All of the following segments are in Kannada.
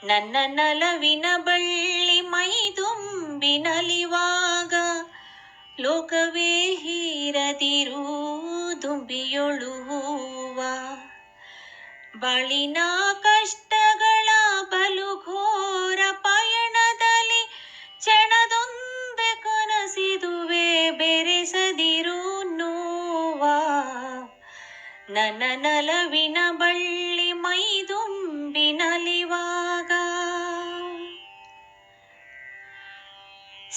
ನನ್ನ ನಲವಿನ ಬಳ್ಳಿ ಮೈದುಂಬಿ ನಲಿವಾಗ ಲೋಕವೇ ಹೀರದಿರು ದುಂಬಿಯೊಳು ಹೂವ. ಬಾಳಿನ ಕಷ್ಟಗಳ ಬಲುಘೋರ ಪಯಣದಲ್ಲಿ ಕ್ಷಣದೊಂದೆ ಕನಸಿದುವೆ ಬೆರೆಸದಿರು ನೋವ. ನನ್ನ ನಲವಿನ ಬಳ್ಳಿ ಮೈದುಂಬಿ ನಲಿವಾಗ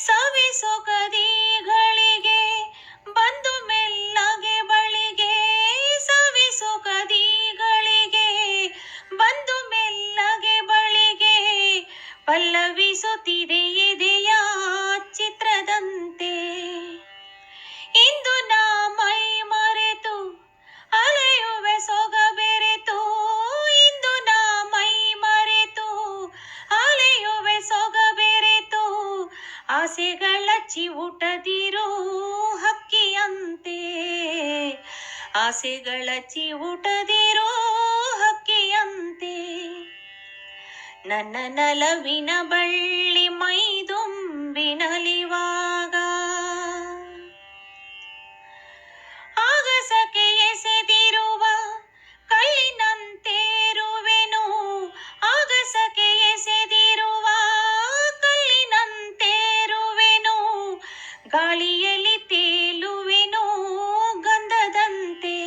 ಸವಿಸೊಗದಿಗಳಿಗೆ ಬಂದು ಮೆಲ್ಲಗೆ ಬಳಿಗೆ, ಸವಿಸೊಗದಿಗಳಿಗೆ ಬಂದು ಮೆಲ್ಲಗೆ ಬಳಿಗೆ ಪಲ್ಲವಿಸುತ್ತಿದೆ ಎದೆಯ ಚಿತ್ರದಂತೆ. ಇಂದು ನಾ ಮೈ ಮರೆತು ಅಲೆಯುವೆ ಸೊಗ ಬೆರೆತು, ಇಂದು ನಾ ಮೈ ಮರೆತು ಅಲೆಯುವೆ ಸೊಗ ಬೆರೆತು ಆಸೆಗಳ ಚಿವುಟದಿರೋ ಹಕ್ಕಿಯಂತೆ, ಆಸೆಗಳ ಚಿವುಟದಿರೋ ಹಕ್ಕಿಯಂತೆ. ನನ್ನ ನಲವಿನ ಬಳ್ಳಿ ಮೈದುಂಬಿ ನಲಿವಾಗ ಆಗಸಕ್ಕೆ ಎಸೆದಿರುವ ಕಲ್ಲಿನಂತೇರುವೆನು, ಆಗಸಕ್ಕೆ ಎಸೆದಿರುವ ಕಲ್ಲಿನಂತೇರುವೆನು, ಗಾಳಿಯಲ್ಲಿ ತೇಲುವೆನು ಗಂಧದಂತೆ.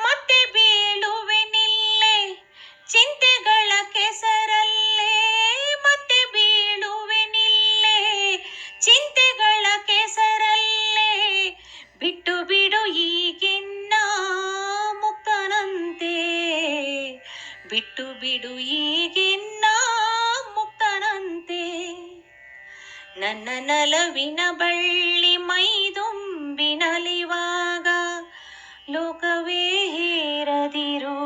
ಮತ್ತೆ ಬೀಳುವೆನಿಲ್ಲೇ ಚಿಂತೆಗಳ ಕೆಸರಲ್ಲೇ, ಮತ್ತೆ ಬೀಳುವೆನಿಲ್ಲೇ ಚಿಂತೆಗಳ ಕೆಸರಲ್ಲೇ. ಬಿಟ್ಟು ಬಿಡು ಈಗಿನ್ನ ಮುಕ್ತನಂತೆ, ಬಿಟ್ಟು ಬಿಡು ಈಗಿನ್ನ ಮುಕ್ತನಂತೆ. ನನ್ನ ನಲವಿನ ಬಳ್ಳಿ ಮೈದುಂಬಿ ನಲಿವಾಗ ಲೋಕವೇ ಹೀರದಿರು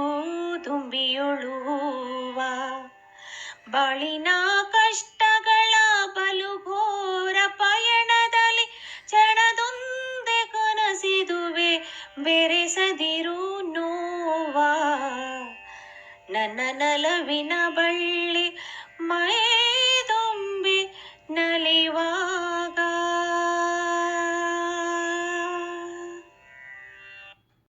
ದುಂಬಿಯೊಳು ಹೂವ. ಬಾಳಿನ ಕಷ್ಟಗಳ ಬಲುಘೋರ ಪಯಣದಲ್ಲಿ ಕ್ಷಣದೊಂದೆ ಕನಸಿದುವೆ ಬೆರೆಸದಿರು ನೋವ. ನನ್ನ ನಲವಿನ ಬಳ್ಳಿ ಮೈದುಂಬಿ ನಲಿವಾಗ.